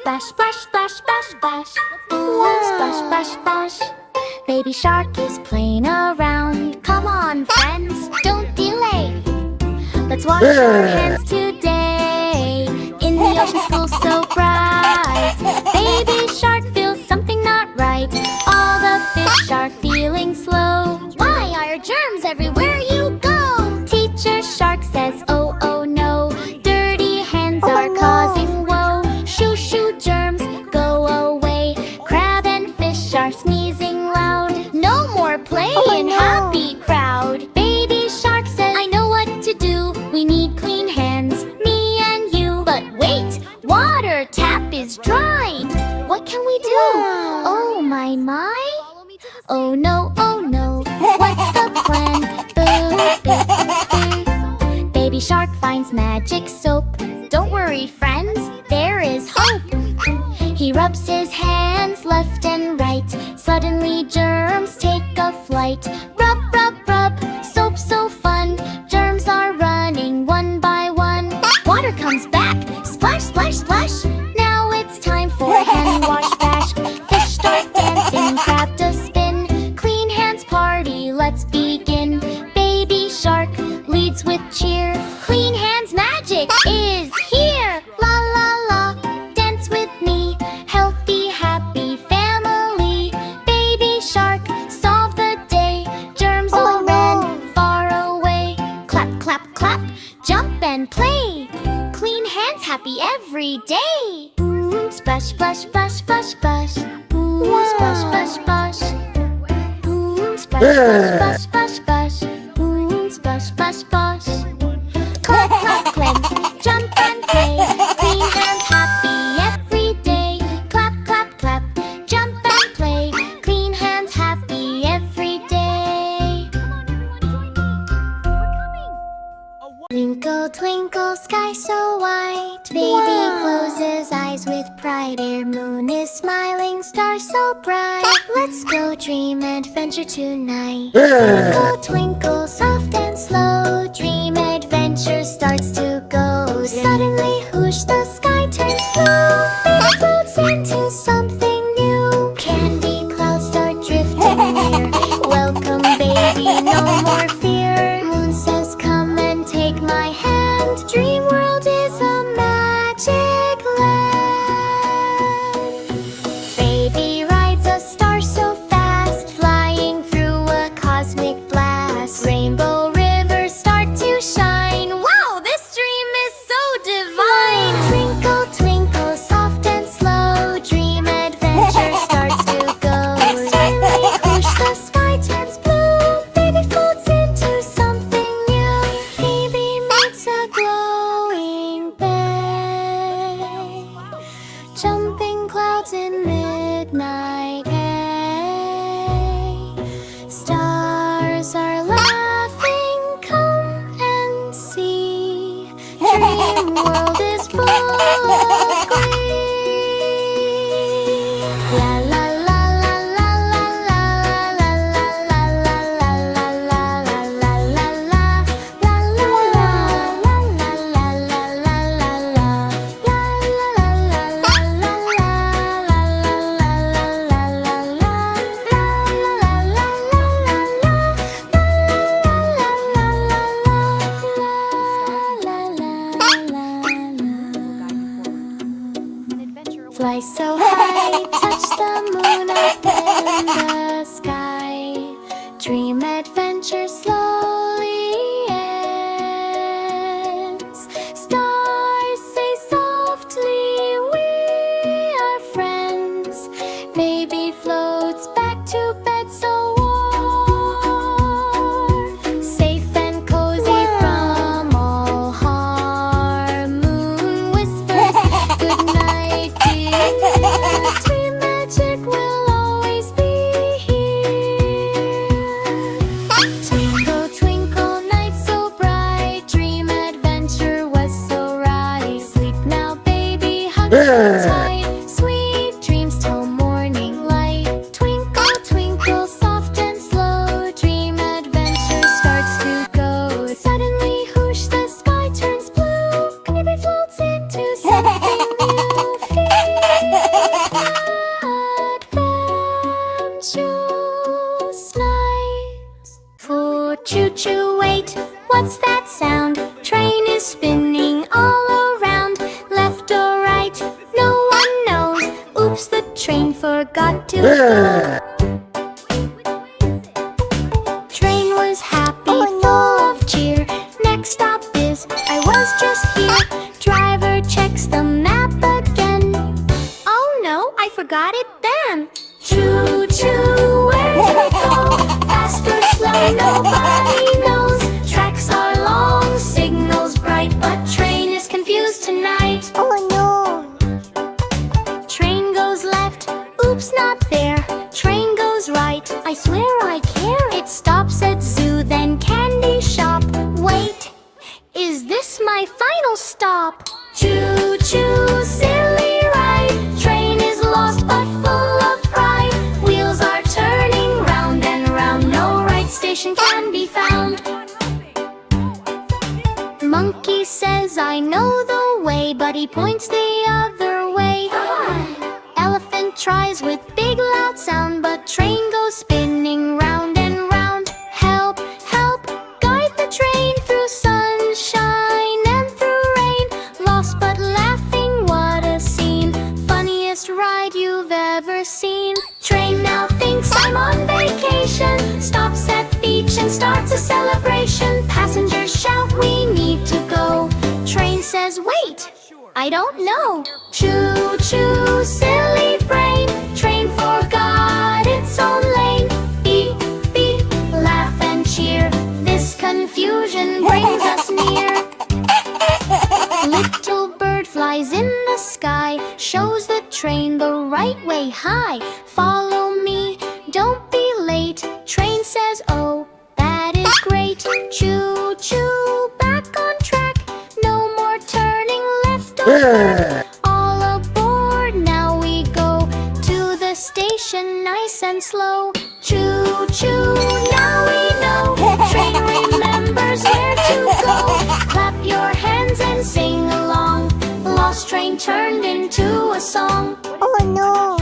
splash, splash, splash, splash, splash. Ooh, splash, splash, splash. Baby shark is playing around. Come on, friends, don't delay. Let's wash our hands today in the ocean's cool so bright. Baby shark feels something not right. All the fish are feeling slow. Why are germs everywhere you go? Teacher shark says, oh, oh no. Dirty hands are causing woe. Shoo, shoo, germs, go away. Crab and fish are sneezing loud. No more play in happy crowd. Baby shark says, I know what to do. We need clean hands, me and you. But wait, water tap is dry. What can we do? Oh my, my. Oh no, what's the plan? Boo, boo, boo. Baby shark finds magic soap. Don't worry, friends, there is hope. He rubs his hands left and right. Suddenly germs take a flight. Rub, rub, rub, soap so fun. Germs are running one by one. Water comes back, splash, splash, splash. Now it's time for a hand wash bash. Fish start dancing, crab does spin. Clean hands party, let's begin. Baby shark leads with cheer. Clean hands magic is here. La la la, dance with me. Healthy, happy family. Baby shark, solve the day. Germs all ran far away. Clap, clap, clap, jump and play. Clean hands happy every day. Splash, splash, splash, splash, splash. Splash, splash, splash. Splash, splash, splash, splash, splash. Splash, splash, splash. Clap, clap, clap, jump and play. Clean hands happy every day. Clap, clap, clap, jump and play. Clean hands happy every day. Twinkle, twinkle, sky so white. Baby closes eyes with pride. Air moon is smiling, stars so bright. Let's go dream adventure tonight. Twinkle, twinkle, soft and slow. Dream adventure starts to go. Suddenly, whoosh, the sky turns blue. Baby floats into something new. Candy clouds start drifting near. Welcome, baby, no more fear. Moon says, come and take my hand. Dream world is a magic land. Baby rides a star so fast, flying through a cosmic blast. Rainbow rivers start to shine. Wow, this dream is so divine. Twinkle, twinkle, soft and slow. Dream adventure starts to go. Suddenly, whoosh, the sky turns blue. Baby floats into something new. Baby meets a glowing bay. Jumping clouds in midnight gay. Stars are laughing, come and see. Dream world is full of glee. La la la la la la la la la la la la la la la la Fly so high, touch the moon up in the sky. Dream adventure slowly ends. Stars say softly, we are friends. Baby floats back to bed so warm. Safe and cozy from all harm. Moon whispers, good night, dear. Dream magic will always be here. Twinkle, twinkle, night so bright. Dream adventure was so right. Sleep now, baby, hug so tight. Sweet dreams till morning light. Twinkle, twinkle, soft and slow. Dream adventure starts to go. Suddenly, whoosh, the sky turns blue. Baby floats into something new. Feel right? No one knows. Oops, the train forgot to go. Train was happy, full of cheer. Next stop is, I was just here. Driver checks the map again. Oh no, I forgot it then. Choo choo, where to go? Fast or slow, nobody knows. Tracks are long, signals bright, but train is confused tonight. Oh no! Train goes left, oops, not there. Train goes right, I swear I care. It stops at zoo, then candy shop. Wait, is this my final stop? Choo choo, silly ride. Train is lost but full of pride. Wheels are turning round and round. No right station can be found. Monkey says I know the way, but he points the other way. Elephant tries with big loud sound, but train goes spinning round and round. Help, help, guide the train through sunshine and through rain. Lost but laughing, what a scene. Funniest ride you've ever seen. Train now thinks I'm on vacation. Stops at beach and starts a celebration. Passengers shout, we need to go. Train says, wait, I don't know. Choo choo, silly brain. Train forgot its own lane. Beep beep, laugh and cheer. This confusion brings us near. Little bird flies in the sky, shows the train the right way. High, follow me, don't be late. Train says, oh, that is great. Choo choo, back on track. No more turning left or back. All aboard, now we go to the station nice and slow. Choo choo, now we know. Train remembers where to go. Clap your hands and sing along. Lost train turned into a song. Oh no!